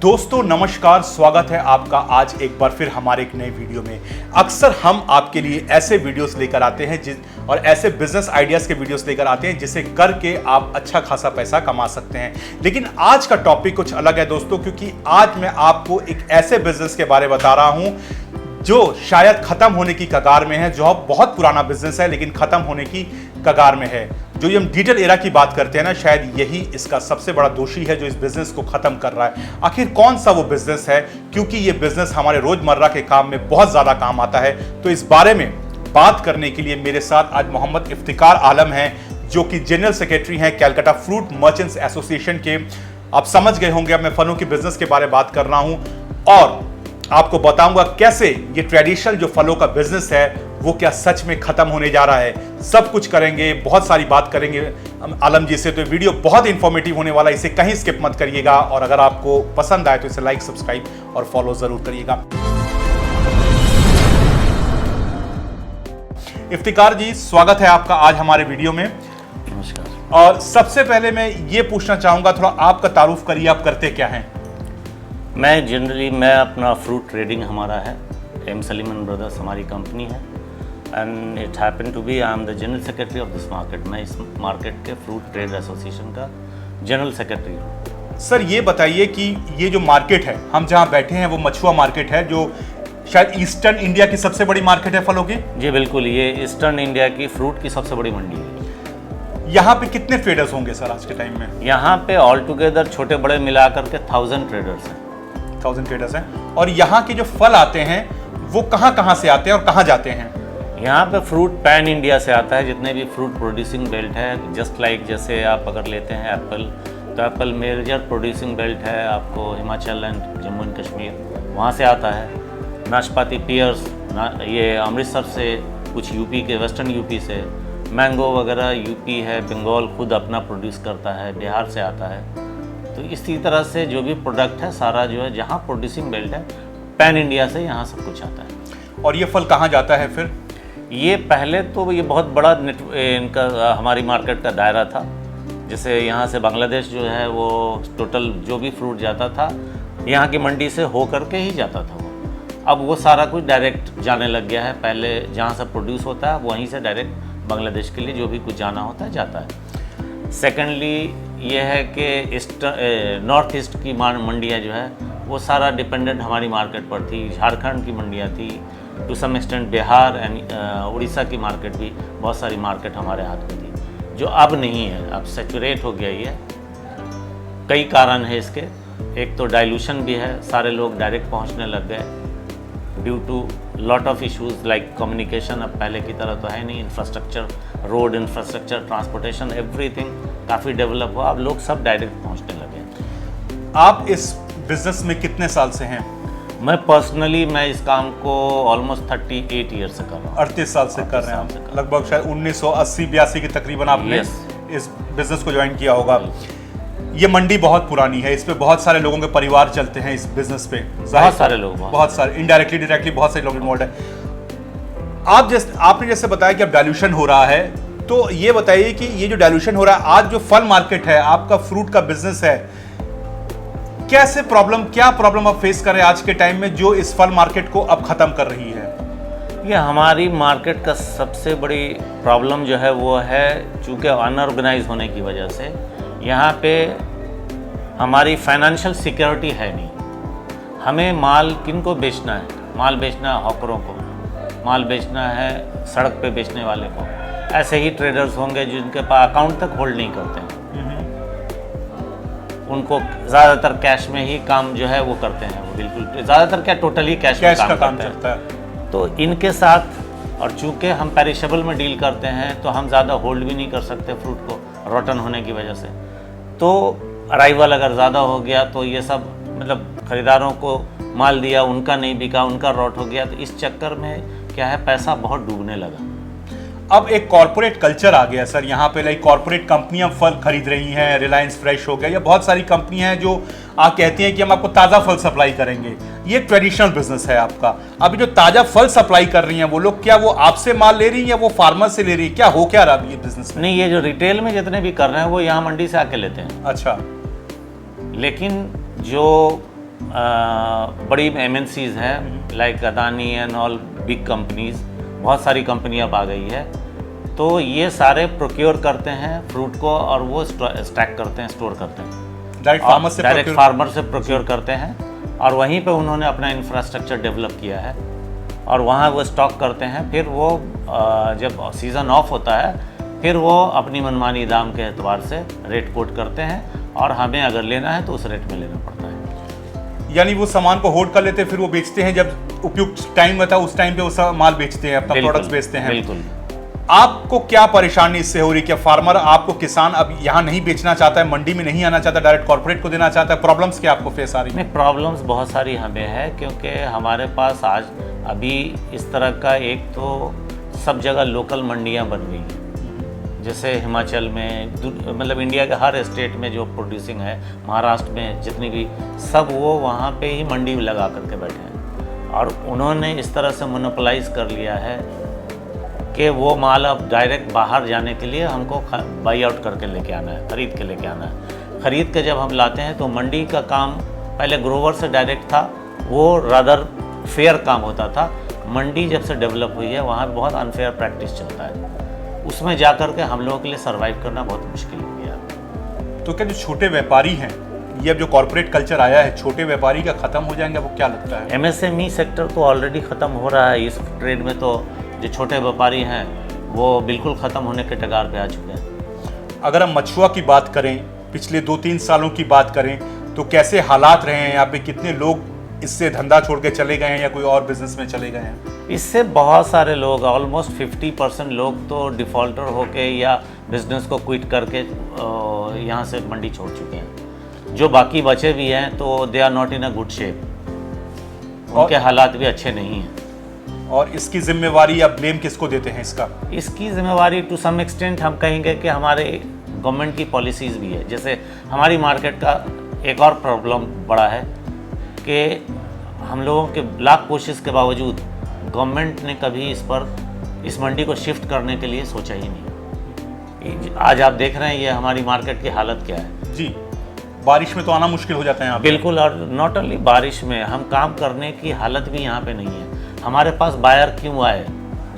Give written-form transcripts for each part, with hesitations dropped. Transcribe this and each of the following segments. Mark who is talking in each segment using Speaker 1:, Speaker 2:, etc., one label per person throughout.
Speaker 1: दोस्तों नमस्कार, स्वागत है आपका आज एक बार फिर हमारे एक नए वीडियो में। अक्सर हम आपके लिए ऐसे वीडियोस लेकर आते हैं और ऐसे बिजनेस आइडियाज के वीडियोस लेकर आते हैं जिसे करके आप अच्छा खासा पैसा कमा सकते हैं। लेकिन आज का टॉपिक कुछ अलग है दोस्तों, क्योंकि आज मैं आपको एक ऐसे बिजनेस के बारे में बता रहा हूं जो शायद खत्म होने की कगार में है, जो अब बहुत पुराना बिजनेस है लेकिन खत्म होने की कगार में है। जो ये हम डिजिटल एरा की बात करते हैं ना, शायद यही इसका सबसे बड़ा दोषी है जो इस बिजनेस को खत्म कर रहा है। आखिर कौन सा वो बिजनेस है, क्योंकि ये बिजनेस हमारे रोजमर्रा के काम में बहुत ज्यादा काम आता है। तो इस बारे में बात करने के लिए मेरे साथ आज मोहम्मद इफ्तिकार आलम हैं, जो कि जनरल सेक्रेटरी हैं कैलकाटा फ्रूट मर्चेंट्स एसोसिएशन के। आप समझ गए होंगे अब मैं फलों की बिजनेस के बारे में बात कर रहा हूं और आपको बताऊंगा कैसे ये ट्रेडिशनल जो फलों का बिजनेस है वो क्या सच में खत्म होने जा रहा है। सब कुछ करेंगे, बहुत सारी बात करेंगे आलम जी से। तो वीडियो बहुत इंफॉर्मेटिव होने वाला है, इसे कहीं स्किप मत करिएगा। और अगर आपको पसंद आए तो इसे लाइक, सब्सक्राइब और फॉलो जरूर करिएगा। इफ्तिकार जी, स्वागत है आपका आज हमारे वीडियो में।
Speaker 2: नमस्कार।
Speaker 1: और सबसे पहले मैं ये पूछना चाहूंगा, थोड़ा आपका तारुफ करिए, आप करते क्या हैं?
Speaker 2: मैं अपना फ्रूट ट्रेडिंग हमारा है, एम सलीमन ब्रदर्स हमारी कंपनी है and it happen to be I am the general secretary of this market. मैं इस मार्केट के फ्रूट ट्रेड एसोसिएशन का जनरल सेक्रेटरी हूँ।
Speaker 1: सर ये बताइए कि ये जो मार्केट है, हम जहाँ बैठे हैं वो मछुआ मार्केट है, जो शायद ईस्टर्न इंडिया की सबसे बड़ी मार्केट है फलों की।
Speaker 2: जी बिल्कुल, ये ईस्टर्न इंडिया की फ्रूट की सबसे बड़ी मंडी है।
Speaker 1: यहाँ पे कितने ट्रेडर्स होंगे सर आज के टाइम में?
Speaker 2: यहाँ पे ऑल टुगेदर छोटे बड़े मिलाकर के 1000 ट्रेडर्स हैं।
Speaker 1: 1000 ट्रेडर्स हैं। और यहाँ के जो फल आते हैं वो कहाँ से आते हैं और कहाँ जाते हैं?
Speaker 2: यहाँ पे फ्रूट पैन इंडिया से आता है, जितने भी फ्रूट प्रोड्यूसिंग बेल्ट है। जस्ट लाइक जैसे आप अगर लेते हैं एप्पल, तो एप्पल मेजर प्रोड्यूसिंग बेल्ट है आपको हिमाचल एंड जम्मू एंड कश्मीर, वहाँ से आता है। नाशपाती पियर्स ये अमृतसर से, कुछ यूपी के वेस्टर्न यूपी से। मैंगो वगैरह यूपी है, बंगाल खुद अपना प्रोड्यूस करता है, बिहार से आता है। तो इसी तरह से जो भी प्रोडक्ट है सारा जो है जहाँ प्रोड्यूसिंग बेल्ट है पैन इंडिया से यहाँ सब कुछ आता है।
Speaker 1: और ये फल कहाँ जाता है फिर?
Speaker 2: ये पहले तो ये बहुत बड़ा इनका हमारी मार्केट का दायरा था। जैसे यहाँ से बांग्लादेश जो है वो टोटल जो भी फ्रूट जाता था यहाँ की मंडी से हो करके ही जाता था वो। अब वो सारा कुछ डायरेक्ट जाने लग गया है। पहले जहाँ से प्रोड्यूस होता है वहीं से डायरेक्ट बांग्लादेश के लिए जो भी कुछ जाना होता है जाता है। सेकेंडली ये है कि नॉर्थ ईस्ट की मंडियाँ जो है वो सारा डिपेंडेंट हमारी मार्केट पर थी। झारखंड की मंडियाँ थी, to some extent Bihar and Orissa की मार्केट भी, बहुत सारी मार्केट हमारे हाथ में थी, जो अब नहीं है। अब सैचुरेट हो गया ये। कई कारण है इसके। एक तो डाइल्यूशन भी है, सारे लोग डायरेक्ट पहुंचने लग गए due to lot of issues like communication. अब पहले की तरह तो है नहीं। Infrastructure, road infrastructure, transportation, everything काफ़ी डेवलप हुआ। अब लोग सब डायरेक्ट पहुँचने लगे।
Speaker 1: आप इस बिजनेस में कितने साल से हैं?
Speaker 2: मैं पर्सनली इस काम को ऑलमोस्ट 38 ईयर से कर रहा हूँ।
Speaker 1: 38 साल से कर रहे हैं। लगभग शायद 1980-82 के तकरीबन आपने इस बिजनेस को ज्वाइन किया होगा। ये मंडी बहुत पुरानी है, इस पे बहुत सारे लोगों के परिवार चलते हैं इस बिजनेस पे।
Speaker 2: बहुत सारे लोग,
Speaker 1: बहुत सारे इनडायरेक्टली डायरेक्टली बहुत सारे लोग इन्वॉल्व है। आपने जैसे बताया कि अब डाइल्यूशन हो रहा है, तो ये बताइए कि ये जो डाइल्यूशन हो रहा है, आज जो फल मार्केट है, आपका फ्रूट का बिजनेस है, क्या प्रॉब्लम आप फेस कर रहे हैं आज के टाइम में जो इस फल मार्केट को अब खत्म कर रही है?
Speaker 2: ये हमारी मार्केट का सबसे बड़ी प्रॉब्लम जो है वो है, चूँकि अनऑर्गेनाइज होने की वजह से यहाँ पे हमारी फाइनेंशियल सिक्योरिटी है नहीं। हमें माल किनको बेचना है? माल बेचना है हॉकरों को, माल बेचना है सड़क पे बेचने वाले को। ऐसे ही ट्रेडर्स होंगे जिनके पास अकाउंट तक होल्ड नहीं करते हैं, उनको ज़्यादातर कैश में ही काम जो है वो करते हैं। वो बिल्कुल ज़्यादातर क्या टोटल ही कैश में काम करते हैं। तो इनके साथ, और चूँकि हम पेरिशेबल में डील करते हैं तो हम ज़्यादा होल्ड भी नहीं कर सकते फ्रूट को रोटन होने की वजह से। तो अराइवल अगर ज़्यादा हो गया तो ये सब मतलब ख़रीदारों को माल दिया, उनका नहीं बिका, उनका रॉट हो गया। तो इस चक्कर में क्या है, पैसा बहुत डूबने लगा।
Speaker 1: अब एक कॉर्पोरेट कल्चर आ गया सर यहाँ पे। लाइक कॉर्पोरेट कंपनियां फल खरीद रही हैं, रिलायंस फ्रेश हो गया, या बहुत सारी कंपनियां हैं जो कहती हैं कि हम आपको ताज़ा फल सप्लाई करेंगे। ये ट्रेडिशनल बिजनेस है आपका। अभी जो ताज़ा फल सप्लाई कर रही हैं वो लोग, क्या वो आपसे माल ले रही हैं या वो फार्मर से ले रही है? क्या रहा ये बिजनेस में?
Speaker 2: नहीं, ये जो रिटेल में जितने भी कर रहे हैं वो यहाँ मंडी से आके लेते हैं।
Speaker 1: अच्छा।
Speaker 2: लेकिन जो बड़ी MNCs हैं like Adani and all big companies, बहुत सारी कंपनियां अब आ गई है। तो ये सारे प्रोक्योर करते हैं फ्रूट को और वो स्टैक करते हैं, स्टोर करते हैं। डायरेक्ट फार्मर से प्रोक्योर करते हैं और वहीं पे उन्होंने अपना इंफ्रास्ट्रक्चर डेवलप किया है और वहाँ वो स्टॉक करते हैं। फिर वो जब सीज़न ऑफ होता है फिर वो अपनी मनमानी दाम के एतबार से रेट कोट करते हैं और हमें अगर लेना है तो उस रेट में लेना पड़ता है।
Speaker 1: यानी वो सामान को होल्ड कर लेते हैं, फिर वो बेचते हैं जब उपयुक्त टाइम होता है, उस टाइम पे वो सब माल बेचते हैं, अपना प्रोडक्ट्स बेचते हैं।
Speaker 2: बिल्कुल।
Speaker 1: आपको क्या परेशानी इससे हो रही है? क्या फार्मर, आपको किसान अब यहाँ नहीं बेचना चाहता है, मंडी में नहीं आना चाहता, डायरेक्ट कॉर्पोरेट को देना चाहता है? प्रॉब्लम्स क्या आपको फेस आ रही है?
Speaker 2: नहीं, प्रॉब्लम्स बहुत सारी हमें है क्योंकि हमारे पास आज अभी इस तरह का एक तो सब जगह लोकल मंडियाँ बन गई हैं। जैसे हिमाचल में, मतलब इंडिया के हर स्टेट में जो प्रोड्यूसिंग है, महाराष्ट्र में जितनी भी, सब वो वहाँ पे ही मंडी लगा करके बैठे हैं और उन्होंने इस तरह से मोनोपोलाइज कर लिया है कि वो माल अब डायरेक्ट बाहर जाने के लिए हमको बाई आउट करके लेके आना है, ख़रीद के लेके आना है। ख़रीद के जब हम लाते हैं तो मंडी का काम पहले ग्रोवर से डायरेक्ट था, वो रादर फेयर काम होता था। मंडी जब से डेवलप हुई है वहाँ पे बहुत अनफेयर प्रैक्टिस चलता है, उसमें जा कर के हम लोगों के लिए सर्वाइव करना बहुत मुश्किल हो गया।
Speaker 1: तो क्या जो छोटे व्यापारी हैं, ये अब जो कॉर्पोरेट कल्चर आया है, छोटे व्यापारी का ख़त्म हो जाएंगे? आपको क्या लगता है?
Speaker 2: MSME सेक्टर तो ऑलरेडी ख़त्म हो रहा है। इस ट्रेड में तो जो छोटे व्यापारी हैं वो बिल्कुल ख़त्म होने के कगार पे आ चुके हैं।
Speaker 1: अगर हम मछुआ की बात करें, पिछले 2-3 सालों की बात करें, तो कैसे हालात रहे हैं यहाँ पे? कितने लोग इससे धंधा छोड़ के चले गए हैं या कोई और बिजनेस में चले गए हैं?
Speaker 2: इससे बहुत सारे लोग, ऑलमोस्ट 50% लोग तो डिफ़ॉल्टर होके या बिजनेस को क्विट करके यहाँ से मंडी छोड़ चुके हैं। जो बाकी बचे भी हैं तो they are not in a good shape, उनके हालात भी अच्छे नहीं हैं।
Speaker 1: और इसकी जिम्मेवारी या ब्लेम किसको देते हैं इसका?
Speaker 2: इसकी जिम्मेवारी टू सम एक्सटेंट हम कहेंगे कि हमारे गवर्नमेंट की पॉलिसीज़ भी है। जैसे हमारी मार्केट का एक और प्रॉब्लम बड़ा है कि हम लोगों के लाख कोशिश के बावजूद गवर्नमेंट ने कभी इस मंडी को शिफ्ट करने के लिए सोचा ही नहीं। आज आप देख रहे हैं ये हमारी मार्केट की हालत क्या है।
Speaker 1: जी, बारिश में तो आना मुश्किल हो जाता है यहाँ पे।
Speaker 2: बिल्कुल, और नॉट ओनली बारिश में, हम काम करने की हालत भी यहाँ पे नहीं है। हमारे पास बायर क्यों आए?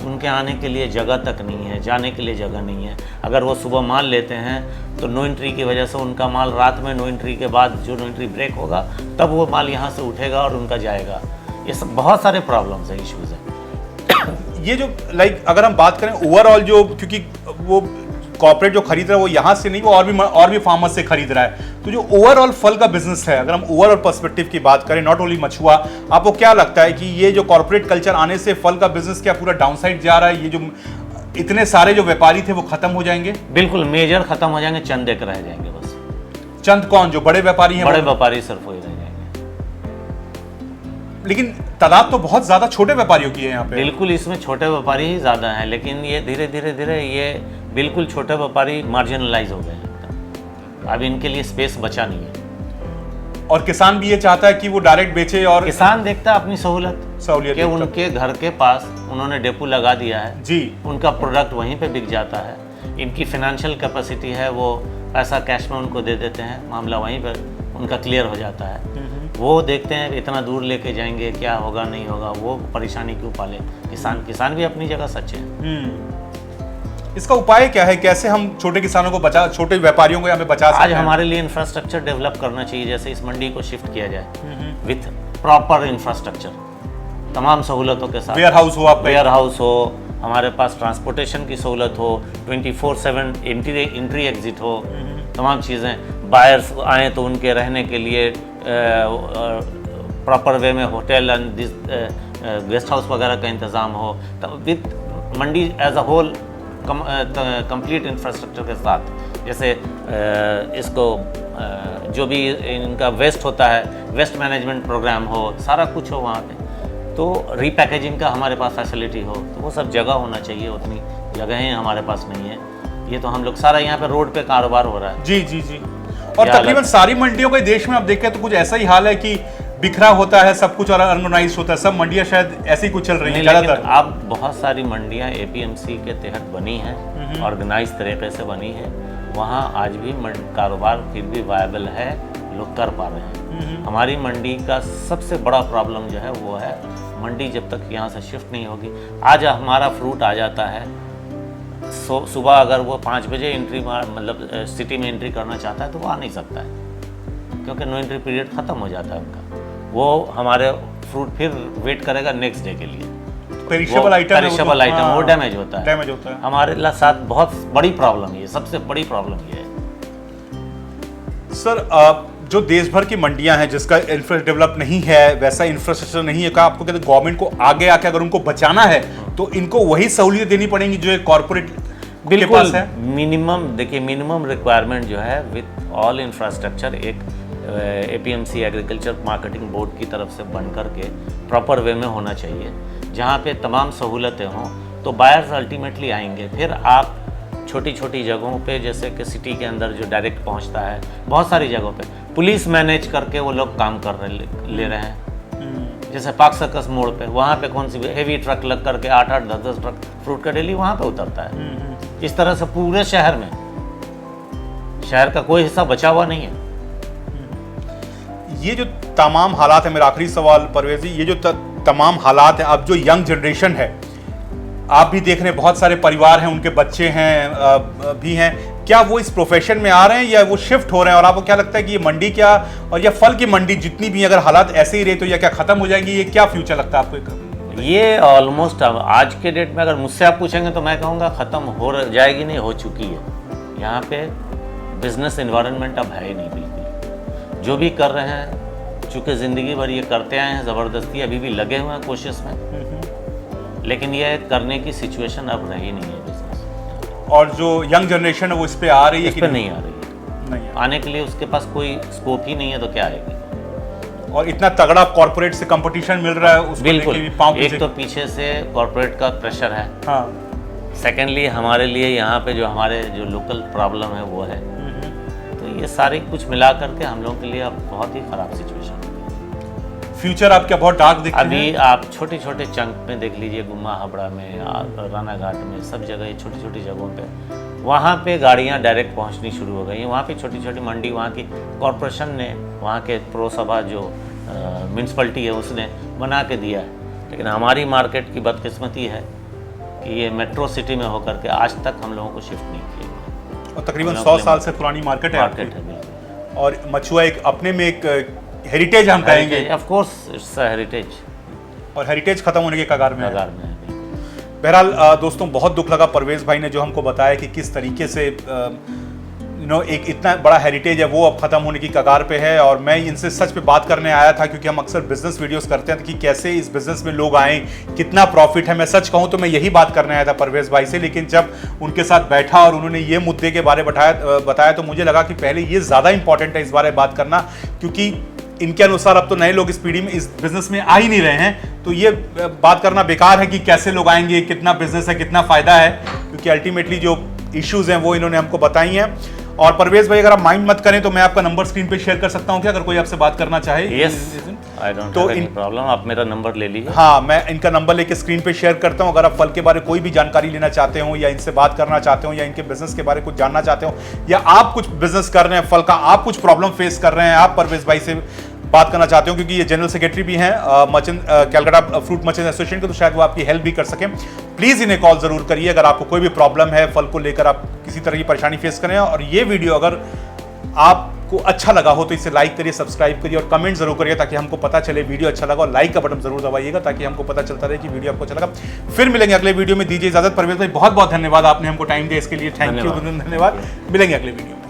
Speaker 2: उनके आने के लिए जगह तक नहीं है, जाने के लिए जगह नहीं है। अगर वो सुबह माल लेते हैं तो नो एंट्री की वजह से उनका माल रात में, नो एंट्री के बाद जो नो एंट्री ब्रेक होगा तब वो माल यहाँ से उठेगा और उनका जाएगा। ये सब बहुत सारे प्रॉब्लम्स हैं, इश्यूज़ हैं।
Speaker 1: ये जो अगर हम बात करें ओवरऑल, जो क्योंकि वो कॉर्पोरेट जो खरीद रहा है वो यहाँ से नहीं, वो और भी फार्मर्स से खरीद रहा है, तो जो ओवरऑल फल का बिजनेस है, अगर हम ओवरऑल पर्सपेक्टिव की बात करें, नॉट ओनली मछुआ, आपको क्या लगता है कि ये जो कॉर्पोरेट कल्चर आने से फल का बिजनेस क्या पूरा डाउनसाइड जा रहा है? ये जो इतने सारे जो व्यापारी थे वो खत्म हो जाएंगे?
Speaker 2: बिल्कुल, मेजर खत्म हो जाएंगे, चंद एक रह जाएंगे बस।
Speaker 1: चंद कौन? जो बड़े व्यापारी हैं?
Speaker 2: बड़े व्यापारी सिर्फ वही रह जाएंगे।
Speaker 1: लेकिन तादाद तो बहुत ज्यादा छोटे व्यापारियों की है यहाँ पे।
Speaker 2: बिल्कुल, इसमें छोटे व्यापारी ही ज्यादा हैं, लेकिन ये धीरे धीरे ये बिल्कुल छोटे व्यापारी मार्जिनलाइज हो गए हैं। अब इनके लिए स्पेस बचा नहीं है।
Speaker 1: और किसान भी ये चाहता है कि वो डायरेक्ट बेचे, और
Speaker 2: किसान देखता है अपनी सहूलियत कि उनके घर के पास उन्होंने डेपो लगा दिया है
Speaker 1: जी, उनका
Speaker 2: प्रोडक्ट वहीं पे बिक जाता है। इनकी फाइनेंशियल कैपेसिटी है, वो पैसा कैश में उनको दे देते हैं, मामला वहीं पर उनका क्लियर हो जाता है। वो देखते हैं इतना दूर लेके जाएंगे, क्या होगा नहीं होगा, वो परेशानी क्यों पाले। किसान भी अपनी जगह सच्चे हैं।
Speaker 1: इसका उपाय क्या है? कैसे हम छोटे किसानों को बचा, छोटे व्यापारियों को यहाँ पे बचा सकते हैं?
Speaker 2: आज हमारे लिए इंफ्रास्ट्रक्चर डेवलप करना चाहिए। जैसे इस मंडी को शिफ्ट किया जाए विथ प्रॉपर इंफ्रास्ट्रक्चर, तमाम सहूलतों के साथ।
Speaker 1: वेयर हाउस
Speaker 2: हो, हमारे पास ट्रांसपोर्टेशन की सहूलत हो, 24/7 एंट्री एग्जिट हो, तमाम चीज़ें। बायर्स आएँ तो उनके रहने के लिए प्रॉपर वे में होटल एंड गेस्ट हाउस वगैरह का इंतज़ाम हो, with mandi as a whole complete infrastructure के साथ। जैसे इसको जो भी इनका वेस्ट होता है, वेस्ट मैनेजमेंट प्रोग्राम हो, सारा कुछ हो वहाँ पे। तो रीपैकेजिंग का हमारे पास फैसिलिटी हो, तो वो सब जगह होना चाहिए। उतनी जगहें हमारे पास नहीं है। ये तो हम लोग सारा यहाँ पे रोड पे कारोबार हो रहा है।
Speaker 1: जी जी जी। और तकरीबन सारी मंडियों के देश में आप देखें तो कुछ ऐसा ही हाल है कि बिखरा होता है सब कुछ और अनऑर्गेनाइज्ड होता है। सब मंडियां शायद ऐसी कुछ चल रही हैं ज़्यादातर।
Speaker 2: अब बहुत सारी मंडियां APMC के तहत बनी हैं, ऑर्गेनाइज तरीके से बनी है। वहाँ आज भी कारोबार फिर भी वायबल है, लोग कर पा रहे हैं। हमारी मंडी का सबसे बड़ा प्रॉब्लम जो है वो है मंडी जब तक यहाँ से शिफ्ट नहीं होगी। आज हमारा फ्रूट आ जाता है सुबह, अगर वो 5 बजे एंट्री मतलब सिटी में एंट्री करना चाहता है तो वो आ नहीं सकता है, क्योंकि नो एंट्री पीरियड ख़त्म हो जाता है उनका। वो हमारे फ्रूट फिर वेट करेगा नेक्स्ट डे के लिए।
Speaker 1: पेरिशेबल आइटम
Speaker 2: वो डैमेज होता है। हमारे साथ बहुत बड़ी प्रॉब्लम ये, सबसे बड़ी प्रॉब्लम ये है।
Speaker 1: सर जो देश भर की मंडियां हैं जिसका इंफ्रास्ट्रक्चर डेवलप नहीं है, वैसा इंफ्रास्ट्रक्चर नहीं है, क्या आपको कहते हैं गवर्नमेंट को आगे आके अगर उनको बचाना है तो इनको वही सहूलियत देनी पड़ेंगी जो एक कॉर्पोरेट के पास है?
Speaker 2: मिनिमम देखिए, मिनिमम रिक्वायरमेंट जो है विथ ऑल इंफ्रास्ट्रक्चर एक APMC एग्रीकल्चर मार्केटिंग बोर्ड की तरफ से बन करके प्रॉपर वे में होना चाहिए, जहाँ पे तमाम सहूलतें हों तो बायर्स अल्टीमेटली आएंगे। फिर आप छोटी छोटी जगहों पे, जैसे कि सिटी के अंदर जो डायरेक्ट पहुंचता है, बहुत सारी जगहों पे पुलिस मैनेज करके वो लोग काम कर ले रहे हैं। जैसे पार्क सर्कस मोड़ पे, वहाँ पे कौन सी हेवी ट्रक लग करके 8-8, 10-10 ट्रक फ्रूट का डेली वहाँ पे उतरता है। इस तरह से पूरे शहर में, शहर का कोई हिस्सा बचा हुआ नहीं है।
Speaker 1: ये जो तमाम हालात है, मेरा आखिरी सवाल परवेज जी, ये जो तमाम हालात है, अब जो यंग जनरेशन है, आप भी देख रहे हैं बहुत सारे परिवार हैं, उनके बच्चे हैं भी हैं, क्या वो इस प्रोफेशन में आ रहे हैं या वो शिफ्ट हो रहे हैं? और आपको क्या लगता है कि ये मंडी क्या और ये फल की मंडी जितनी भी अगर हालात ऐसे ही रहे तो या क्या खत्म हो जाएगी? ये क्या फ्यूचर लगता है आपको?
Speaker 2: ये ऑलमोस्ट आज के डेट में अगर मुझसे आप पूछेंगे तो मैं कहूँगा ख़त्म हो जाएगी, नहीं हो चुकी है। यहाँ पे बिजनेस इन्वायरमेंट अब है ही नहीं बिल्कुल। जो भी कर रहे हैं, चूँकि ज़िंदगी भर ये करते आए हैं, ज़बरदस्ती अभी भी लगे हुए हैं कोशिश में, लेकिन ये करने की सिचुएशन अब रही नहीं है बिजनेस।
Speaker 1: और जो यंग जनरेशन है वो इस पे आ रही है
Speaker 2: इस पे नहीं आ रही है, नहीं आने के लिए उसके पास कोई स्कोप ही नहीं है, तो क्या आएगी?
Speaker 1: और इतना तगड़ा कॉर्पोरेट से कंपटीशन मिल रहा है उसको
Speaker 2: बिल्कुल। एक तो पीछे से कॉर्पोरेट का प्रेशर है, हाँ। सेकेंडली हमारे लिए यहाँ पे जो हमारे जो लोकल प्रॉब्लम है वो है, तो ये सारी कुछ मिला करके हम लोगों के लिए अब बहुत ही ख़राब सिचुएशन है।
Speaker 1: फ्यूचर आपका बहुत डार्क दिखता है।
Speaker 2: अभी आप छोटे छोटे चंक में देख लीजिए, गुम्मा हाबड़ा में, राना घाट में, सब जगह छोटी छोटी जगहों पे, वहाँ पे गाड़ियाँ डायरेक्ट पहुँचनी शुरू हो गई हैं। वहाँ पे छोटी छोटी मंडी, वहाँ की कॉरपोरेशन ने, वहाँ के पुरसभा जो म्यूनसिपलिटी है उसने बना के दिया है, लेकिन हमारी मार्केट की बदकिस्मती है कि ये मेट्रो सिटी में होकर के आज तक हम लोगों को शिफ्ट नहीं किया।
Speaker 1: और तकरीबन 100 साल से पुरानी मार्केट है। और मछुआ एक अपने में एक हेरिटेज हम कहेंगे।
Speaker 2: Of course it's a heritage,
Speaker 1: और हेरिटेज खत्म होने के कगार में है।
Speaker 2: बहरहाल
Speaker 1: दोस्तों बहुत दुख लगा परवेज भाई ने जो हमको बताया कि किस तरीके से एक इतना बड़ा हेरिटेज है वो अब खत्म होने की कगार पे है। और मैं इनसे सच पे बात करने आया था क्योंकि हम अक्सर बिजनेस वीडियोस करते हैं कि कैसे इस बिजनेस में लोग आए, कितना प्रॉफिट है। मैं सच कहूँ तो मैं यही बात करने आया था परवेज भाई से, लेकिन जब उनके साथ बैठा और उन्होंने ये मुद्दे के बारे में बताया तो मुझे लगा कि पहले ये ज़्यादा इंपॉर्टेंट है इस बारे में बात करना, क्योंकि इनके अनुसार अब तो नए लोग इस पीढ़ी में इस बिजनेस में आ ही नहीं रहे हैं, तो ये बात करना बेकार है कि कैसे लोग आएंगे, कितना बिजनेस है, कितना फ़ायदा है, क्योंकि अल्टीमेटली जो इश्यूज़ हैं वो इन्होंने हमको बताई हैं। और परवेज भाई अगर आप माइंड मत करें तो मैं आपका नंबर स्क्रीन पे शेयर कर सकता हूं क्या, अगर कोई आपसे बात करना चाहे?
Speaker 2: Yes, I don't have any problem, आप मेरा नंबर ले लीजिए।
Speaker 1: हाँ, मैं इनका नंबर लेके स्क्रीन पे शेयर करता हूं। अगर आप फल के बारे में कोई भी जानकारी लेना चाहते हो या इनसे बात करना चाहते हो या इनके बिजनेस के बारे में कुछ जानना चाहते हो या आप कुछ बिजनेस कर रहे हैं फल का, आप कुछ प्रॉब्लम फेस कर रहे हैं, आप परवेज भाई से बात करना चाहते हो, क्योंकि ये जनरल सेक्रेटरी भी हैं कैलकाटा फ्रूट मर्चेंट एसोसिएशन के, तो शायद वो आपकी हेल्प भी कर सकें। प्लीज़ इन्हें कॉल ज़रूर करिए अगर आपको कोई भी प्रॉब्लम है फल को लेकर, आप किसी तरह की परेशानी फेस करें। और ये वीडियो अगर आपको अच्छा लगा हो तो इसे लाइक करिए, सब्सक्राइब करिए और कमेंट जरूर करिए ताकि हमको पता चले वीडियो अच्छा लगा, और लाइक का बटन जरूर दबाइएगा ताकि हमको पता चलता रहे कि वीडियो आपको अच्छा लगा। फिर मिलेंगे अगले वीडियो में, दीजिए इजाजत। परवेज भाई बहुत बहुत धन्यवाद, आपने हमको टाइम दिया इसके लिए, थैंक यू, धन्यवाद। मिलेंगे अगले वीडियो में।